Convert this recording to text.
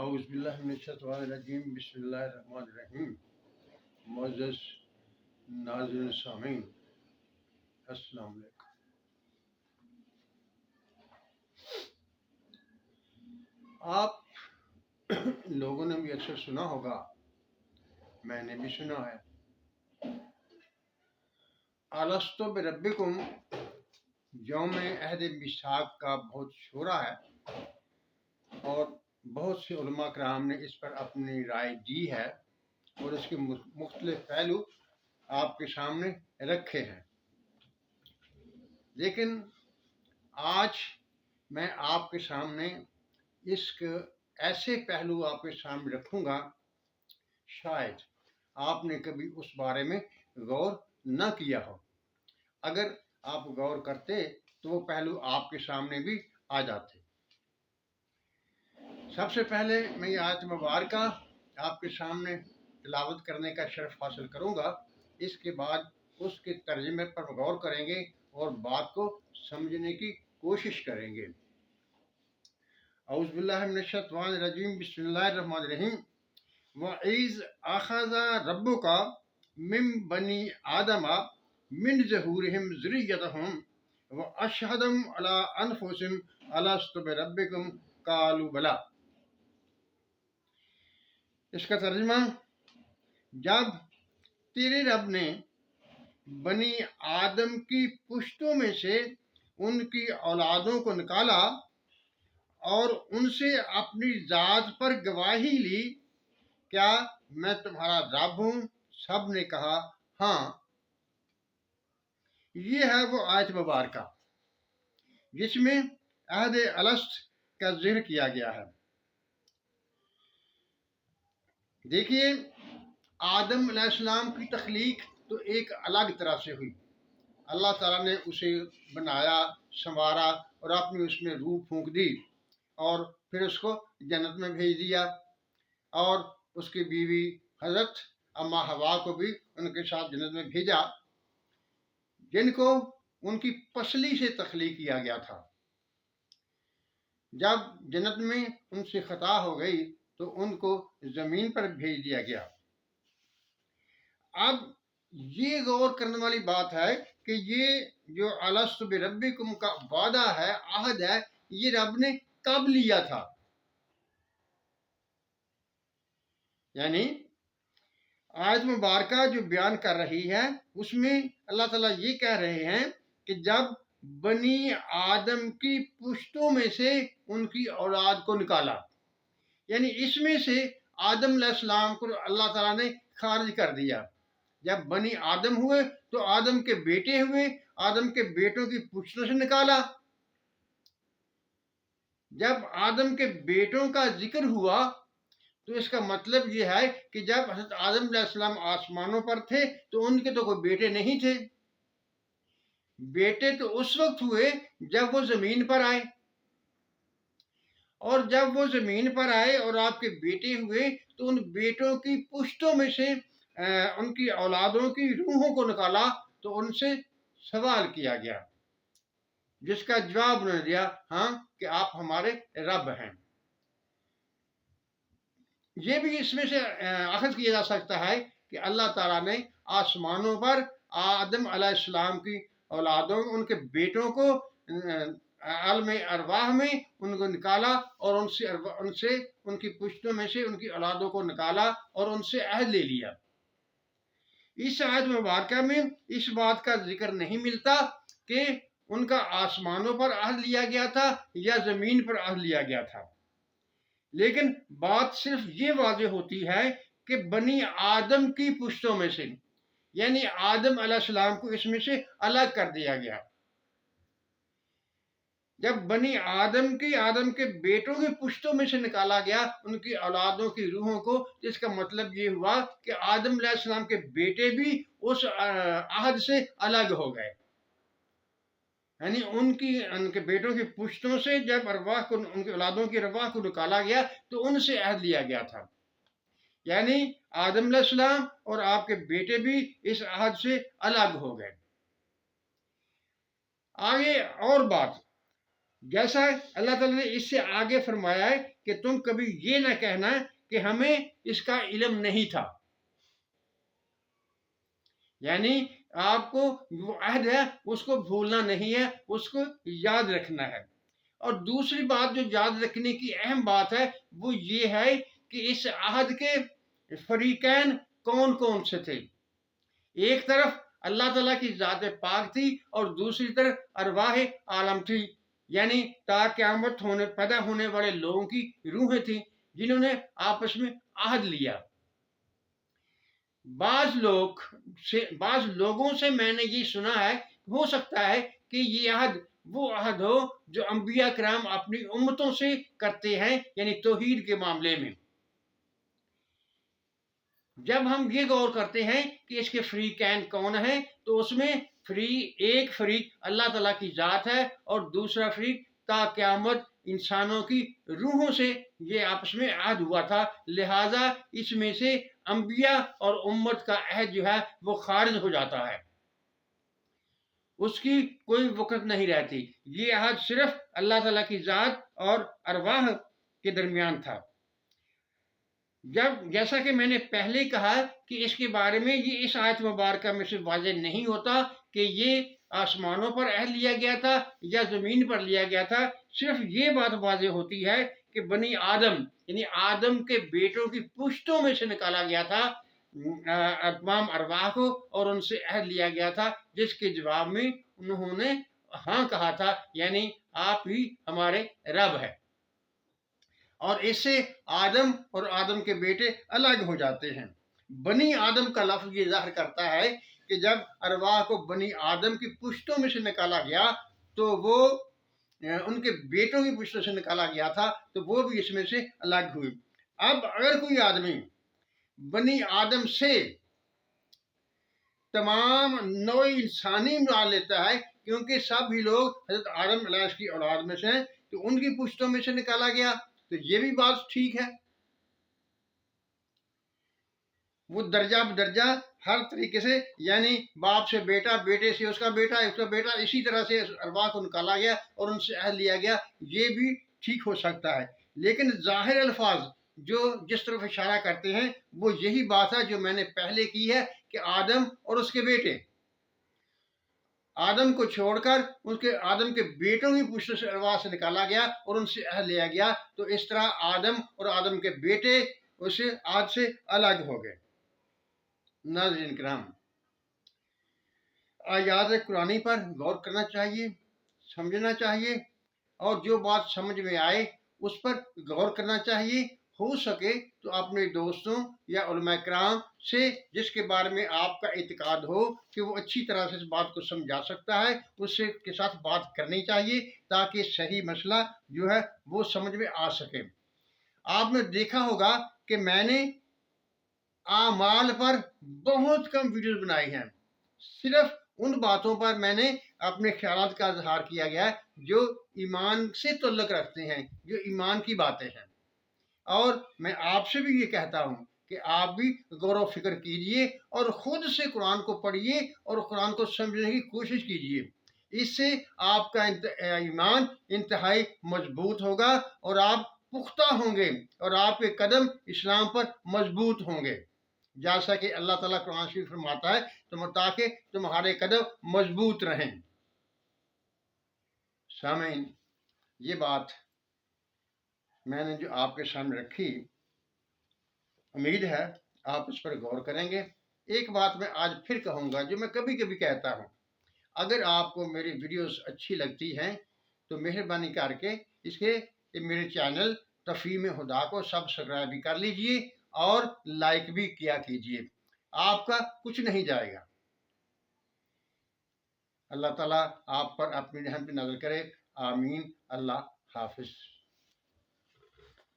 اعوذ باللہ من الشیطان الرجیم بسم اللہ الرحمن الرحیم. معزز ناظرین سامعین، السلام علیکم. آپ لوگوں نے بھی اکثر سنا ہوگا، میں نے بھی سنا ہے، الست بربکم یوم عہد میثاق کا بہت شورا ہے، اور بہت سے علماء کرام نے اس پر اپنی رائے دی ہے اور اس کے مختلف پہلو آپ کے سامنے رکھے ہیں. لیکن آج میں آپ کے سامنے اس کے ایسے پہلو آپ کے سامنے رکھوں گا، شاید آپ نے کبھی اس بارے میں غور نہ کیا ہو. اگر آپ غور کرتے تو وہ پہلو آپ کے سامنے بھی آ جاتے. سب سے پہلے میں یہ آیت مبارکہ آپ کے سامنے تلاوت کرنے کا شرف حاصل کروں گا. اس کے بعد اس کے ترجمے پر غور کریں گے اور بات کو سمجھنے کی کوشش کریں گے. اعوذ باللہ من الشیطان الرجیم بسم اللہ الرحمن الرحیم. وَإِذْ أَخَذَ رَبُّكَ مِن بَنِي آدَمَ مِن ظُهُورِهِمْ ذُرِّيَّتَهُمْ وَأَشْهَدَهُمْ عَلَىٰ أَنفُسِهِمْ أَلَسْتُ بِرَبِّكُمْ قَالُوا بَلَىٰ. اس کا ترجمہ: جب تیرے رب نے بنی آدم کی پشتوں میں سے ان کی اولادوں کو نکالا اور ان سے اپنی ذات پر گواہی لی، کیا میں تمہارا رب ہوں؟ سب نے کہا ہاں. یہ ہے وہ آیت مبارکہ جس میں عہد الست کا ذکر کیا گیا ہے. دیکھیے، آدم علیہ السلام کی تخلیق تو ایک الگ طرح سے ہوئی. اللہ تعالیٰ نے اسے بنایا، سنوارا اور اپنی اس میں روح پھونک دی، اور پھر اس کو جنت میں بھیج دیا، اور اس کی بیوی حضرت اما حوا کو بھی ان کے ساتھ جنت میں بھیجا، جن کو ان کی پسلی سے تخلیق کیا گیا تھا. جب جنت میں ان سے خطا ہو گئی تو ان کو زمین پر بھیج دیا گیا. اب یہ غور کرنے والی بات ہے کہ یہ جو الست بربکم کا وعدہ ہے، عہد ہے، یہ رب نے کب لیا تھا؟ یعنی آیت مبارکہ جو بیان کر رہی ہے اس میں اللہ تعالیٰ یہ کہہ رہے ہیں کہ جب بنی آدم کی پشتوں میں سے ان کی اولاد کو نکالا، یعنی اس میں سے آدم علیہ السلام کو اللہ تعالیٰ نے خارج کر دیا. جب بنی آدم ہوئے تو آدم کے بیٹے ہوئے، آدم کے بیٹوں کی پشتوں سے نکالا. جب آدم کے بیٹوں کا ذکر ہوا تو اس کا مطلب یہ ہے کہ جب حضرت آدم علیہ السلام آسمانوں پر تھے تو ان کے تو کوئی بیٹے نہیں تھے. بیٹے تو اس وقت ہوئے جب وہ زمین پر آئے، اور جب وہ زمین پر آئے اور آپ کے بیٹے ہوئے تو ان بیٹوں کی پشتوں میں سے ان کی اولادوں کی روحوں کو نکالا تو ان سے سوال کیا گیا، جس کا جواب انہوں نے دیا ہاں کہ آپ ہمارے رب ہیں. یہ بھی اس میں سے اخذ کیا جا سکتا ہے کہ اللہ تعالیٰ نے آسمانوں پر آدم علیہ السلام کی اولادوں، ان کے بیٹوں کو عالم ارواح میں ان کو نکالا اور ان سے ان کی پشتوں میں سے ان کی اولادوں کو نکالا اور ان سے عہد لے لیا. اس آیت مبارکہ میں اس بات کا ذکر نہیں ملتا کہ ان کا آسمانوں پر عہد لیا گیا تھا یا زمین پر عہد لیا گیا تھا، لیکن بات صرف یہ واضح ہوتی ہے کہ بنی آدم کی پشتوں میں سے، یعنی آدم علیہ السلام کو اس میں سے الگ کر دیا گیا. جب بنی آدم کے بیٹوں کی پشتوں میں سے نکالا گیا ان کی اولادوں کی روحوں کو، جس کا مطلب یہ ہوا کہ آدم علیہ السلام کے بیٹے بھی اس عہد سے الگ ہو گئے. یعنی ان کے بیٹوں کی پشتوں سے جب ان کی اولادوں کی ارواح کو نکالا گیا تو ان سے عہد لیا گیا تھا. یعنی آدم علیہ السلام اور آپ کے بیٹے بھی اس عہد سے الگ ہو گئے. آگے اور بات، جیسا اللہ تعالیٰ نے اس سے آگے فرمایا ہے کہ تم कभी ये ना कहना कि हमें इसका इल्म नहीं था। यानी आपको वो अहद है उसको भूलना नहीं है, उसको याद रखना है। और दूसरी बात जो याद रखने की अहम बात है वो ये है कि इस अहद के फरीकैन कौन कौन से थे। एक तरफ अल्लाह ताला की ज़ात पाक थी और दूसरी तरफ अरवाह आलम थी, यानी क़यामत होने पैदा होने वाले लोगों की रूहें थी जिन्होंने आपस में आहद लिया। बाज लोगों से मैंने ये सुना है, हो सकता है कि ये अहद वो अहद हो जो अंबिया किराम अपनी उम्मतों से करते हैं, यानी तौहीद के मामले में। जब हम ये गौर करते हैं कि इसके फरीकैन कौन है, तो उसमें एक फरीक अल्लाह ताला की ज़ात है और दूसरा फरीक ता क़यामत इंसानों की रूहों से ये आपस में अहद हुआ था। लिहाजा इसमें से अंबिया और उम्मत का अहद जो है वो खारिज हो जाता है, उसकी कोई वक़्त नहीं रहती। ये अहद सिर्फ अल्लाह ताला की ज़ात और अरवाह के दरमियान था। जैसा कि मैंने पहले कहा कि इसके बारे में ये इस आयत मुबारक में से वाज़ेह नहीं होता कि ये आसमानों पर अहद लिया गया था या ज़मीन पर लिया गया था। सिर्फ ये बात वाज़ेह होती है कि बनी आदम यानी आदम के बेटों की पुश्तों में से निकाला गया था तमाम अरवाह को और उनसे अहद लिया गया था, जिसके जवाब में उन्होंने हाँ कहा था, यानी आप ही हमारे रब है। और इससे आदम और आदम के बेटे अलग हो जाते हैं। बनी आदम का लफ्ज़ ये ज़ाहिर करता है कि जब अरवाह को बनी आदम की पुश्तों में से निकाला गया तो वो उनके बेटों की पुश्तों से निकाला गया था, तो वो भी इसमें से अलग हुई। अब अगर कोई आदमी बनी आदम से तमाम नौ इंसानी मिला लेता है, क्योंकि सभी लोग हज़रत आदम अलैहिस्सलाम की औलाद में से हैं, तो उनकी पुश्तों में से निकाला गया, तो ये भी बात ठीक है। वो दर्जा बदर्जा हर तरीके से, यानी बाप से बेटा, बेटे से उसका बेटा, इसी तरह से अरवाह को निकाला गया और उनसे अहद लिया गया, ये भी ठीक हो सकता है। लेकिन ज़ाहिर अल्फाज जो जिस तरफ इशारा करते हैं वो यही बात है जो मैंने पहले की है कि आदम और उसके बेटे, आदम को छोड़कर उसके आदम के बेटों की पुश्त से अरवाह से निकाला गया और उनसे अहद लिया गया, तो इस तरह आदम और आदम के बेटे उसे आज से अलग हो गए। नाज़रीन किराम, आयात कुरानी पर गौर करना चाहिए, समझना चाहिए और जो बात समझ में आए उस पर गौर करना चाहिए। हो सके तो अपने दोस्तों या उलमा किराम से जिसके बारे में आपका इत्तेकाद हो कि वो अच्छी तरह से इस बात को समझा सकता है, उससे के साथ बात करनी चाहिए ताकि सही मसला जो है वो समझ में आ सके। आपने देखा होगा कि मैंने आमाल पर बहुत कम वीडियोस बनाई हैं। सिर्फ उन बातों पर मैंने अपने ख्यालात का इजहार किया गया है जो ईमान से ताल्लुक़ रखते हैं, जो ईमान की बातें हैं। और मैं आपसे भी ये कहता हूँ कि आप भी गौर व फिक्र कीजिए और ख़ुद से कुरान को पढ़िए और कुरान को समझने की कोशिश कीजिए। इससे आपका ईमान इंतहाई मजबूत होगा और आप पुख्ता होंगे और आपके कदम इस्लाम पर मजबूत होंगे, जैसा कि अल्लाह ताला कुरान शरीफ फरमाता है, ताकि तुम्हारे कदम मजबूत रहें। सामीन, ये बात मैंने जो आपके सामने रखी, उम्मीद है आप इस पर गौर करेंगे। एक बात मैं आज फिर कहूँगा जो मैं कभी कभी कहता हूँ, अगर आपको मेरी वीडियोस अच्छी लगती हैं तो मेहरबानी करके मेरे चैनल तफहीम हुदा को सब्सक्राइब भी कर लीजिए और लाइक भी किया कीजिए, आपका कुछ नहीं जाएगा। अल्लाह ताला आप पर अपनी रहमत नज़र करे। आमीन। अल्लाह हाफिज़।